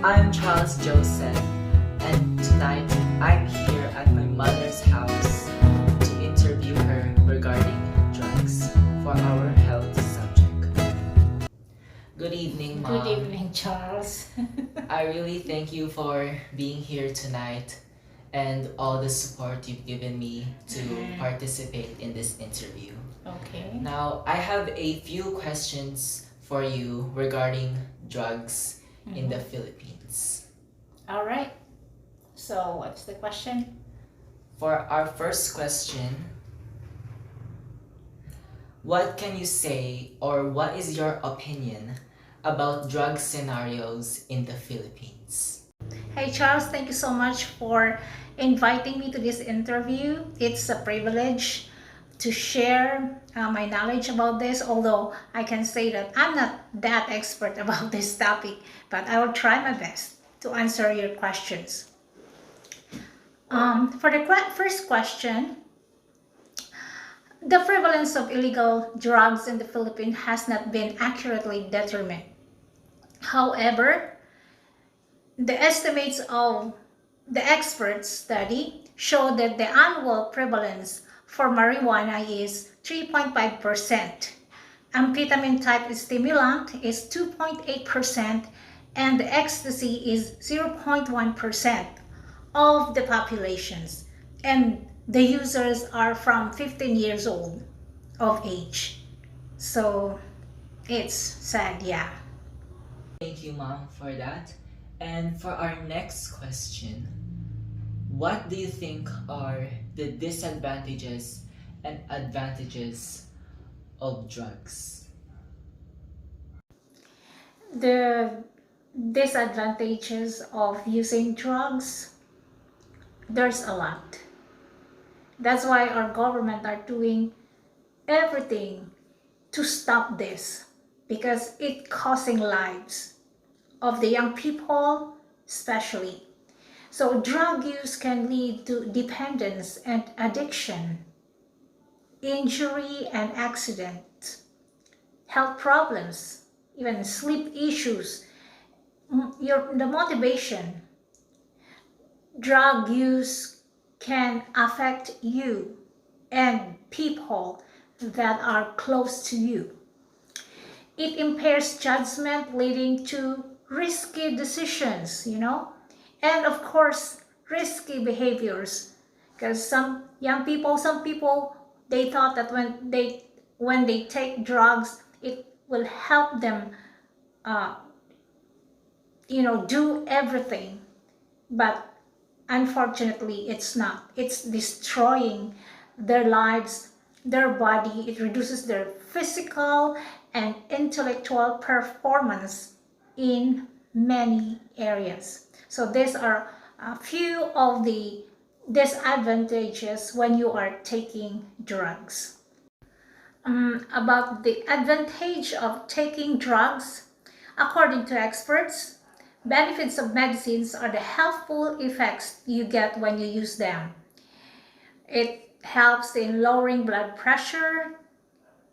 I'm Charles Joseph, and tonight I'm here at my mother's house to interview her regarding drugs for our health subject. Good evening, Mom. Good evening, Charles. I really thank you for being here tonight and all the support you've given me to participate in this interview. Okay. Now, I have a few questions for you regarding drugs in the Philippines. All right. So, what's the question? For our first question, what can you say or what is your opinion about drug scenarios in the Philippines? Hey, Charles, thank you so much for inviting me to this interview. It's a privilege to share my knowledge about this, although I can say that I'm not that expert about this topic, but I will try my best to answer your questions. For the first question, the prevalence of illegal drugs in the Philippines has not been accurately determined. However, the estimates of the expert study show that the annual prevalence for marijuana is 3.5%. Amphetamine type stimulant is 2.8%, and the ecstasy is 0.1% of the populations. And the users are from 15 years old of age. So it's sad, yeah. Thank you, Mom, for that. And for our next question, what do you think are the disadvantages and advantages of drugs? The disadvantages of using drugs, there's a lot. That's why our government are doing everything to stop this, because it's causing lives of the young people especially. So drug use can lead to dependence and addiction, injury and accident, health problems, even sleep issues, the motivation. Drug use can affect you and people that are close to you. It impairs judgment, leading to risky decisions, and of course, risky behaviors. Because some people, they thought that when they take drugs, it will help them, do everything. But unfortunately, it's not. It's destroying their lives, their body. It reduces their physical and intellectual performance in many areas. So these are a few of the disadvantages when you are taking drugs. About the advantage of taking drugs, according to experts, benefits of medicines are the healthful effects you get when you use them. It helps in lowering blood pressure,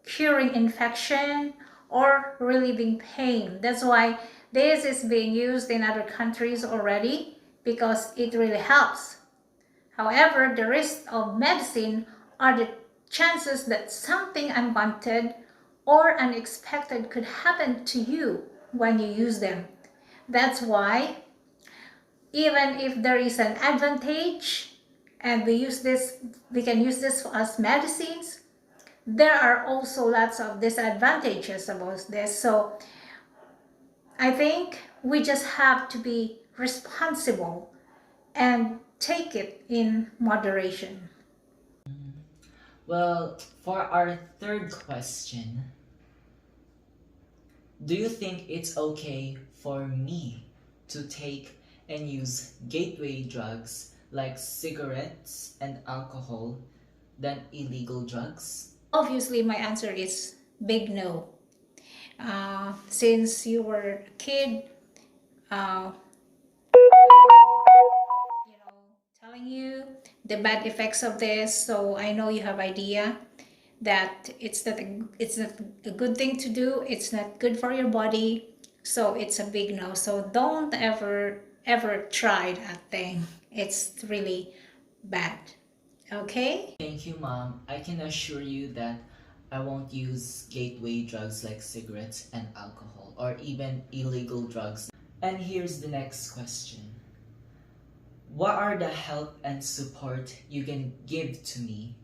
curing infection, or relieving pain. That's why this is being used in other countries already, because it really helps. However, the risks of medicine are the chances that something unwanted or unexpected could happen to you when you use them. That's why even if there is an advantage and we can use this as medicines, there are also lots of disadvantages about this. So I think we just have to be responsible and take it in moderation. Well, for our third question, do you think it's okay for me to take and use gateway drugs like cigarettes and alcohol than illegal drugs? Obviously, my answer is big no. Since you were a kid, uh, telling you the bad effects of this, so I know you have idea that it's not a good thing to do. It's not good for your body. So it's a big no. So don't ever try that thing. It's really bad. Okay? Thank you, Mom. I can assure you that I won't use gateway drugs like cigarettes and alcohol or even illegal drugs. And here's the next question. What are the help and support you can give to me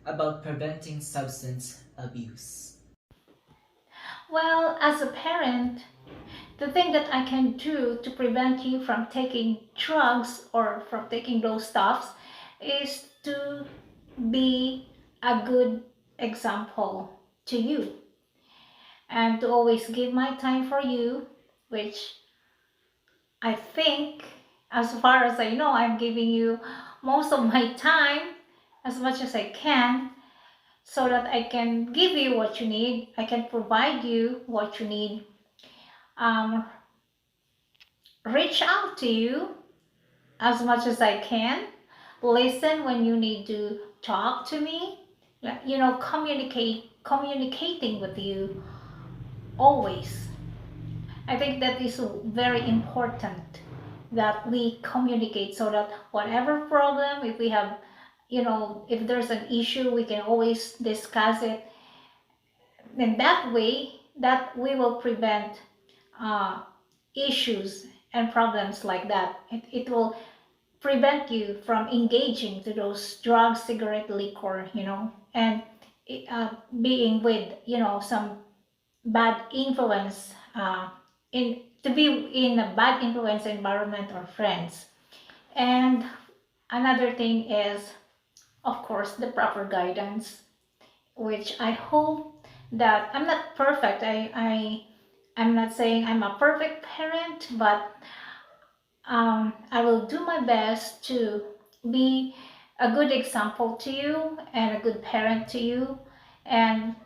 about preventing substance abuse? Well, as a parent, the thing that I can do to prevent you from taking drugs or from taking those stuffs is to be a good example to you and to always give my time for you, which I think, as far as I know, I'm giving you most of my time as much as I can so that I can give you what you need, I can provide you what you need. Um, Reach out to you as much as I can. Listen when you need to talk to me. Communicating with you always. I think that is very important that we communicate so that whatever problem, if we have, if there's an issue, we can always discuss it. And that way, that we will prevent uh, issues and problems like that. It will prevent you from engaging to those drugs, cigarette, liquor, and being with, some bad influence, in to be in a bad influence environment or friends. And another thing is, of course, the proper guidance, which I hope that I'm not perfect. I'm not saying I'm a perfect parent, but I will do my best to be a good example to you and a good parent to you, and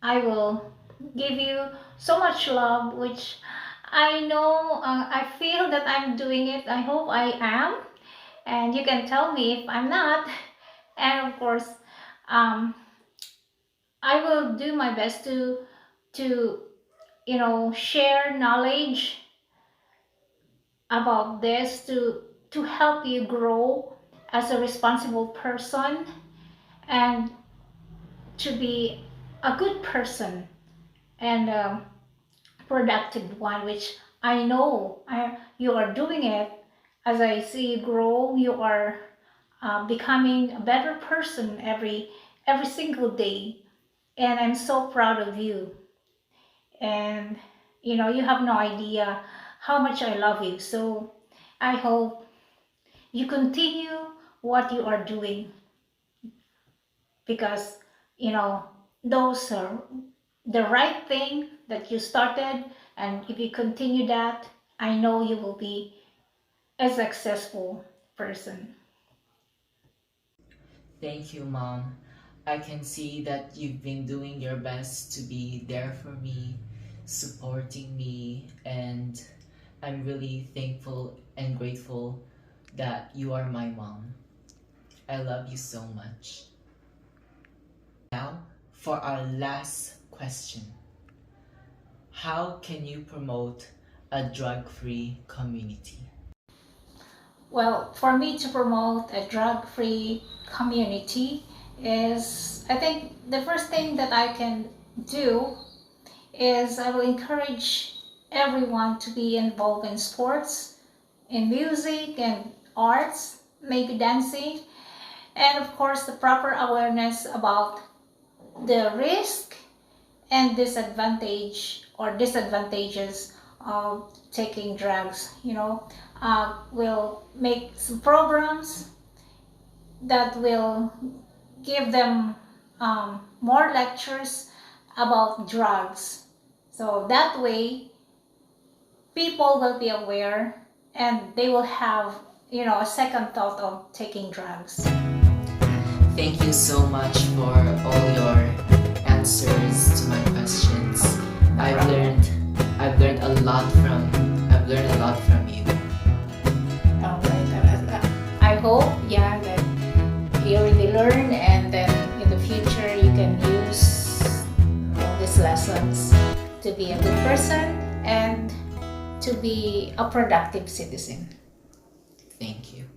I will give you so much love, which I know, I feel that I'm doing it. I hope I am, and you can tell me if I'm not. And of course, um, I will do my best to share knowledge about this to help you grow as a responsible person and to be a good person and productive one, which I know you are doing it. As I see you grow, you are becoming a better person every single day, and I'm so proud of you. And you have no idea how much I love you. So I hope you continue what you are doing, because those are the right thing that you started, and if you continue that, I know you will be a successful person. Thank you, Mom. I can see that you've been doing your best to be there for me, supporting me, and I'm really thankful and grateful that you are my mom. I love you so much. Now, for our last question. How can you promote a drug-free community? Well, for me to promote a drug-free community is, I think the first thing that I can do is I will encourage everyone to be involved in sports, in music and arts, maybe dancing, and of course the proper awareness about the risk and disadvantage or disadvantages of taking drugs. We'll make some programs that will give them more lectures about drugs. So that way, people will be aware and they will have, a second thought of taking drugs. Thank you so much for all your answers to my questions. I've learned a lot from you. All right. I hope, that you really learn, and then in the future you can use all these lessons to be a good person and to be a productive citizen. Thank you.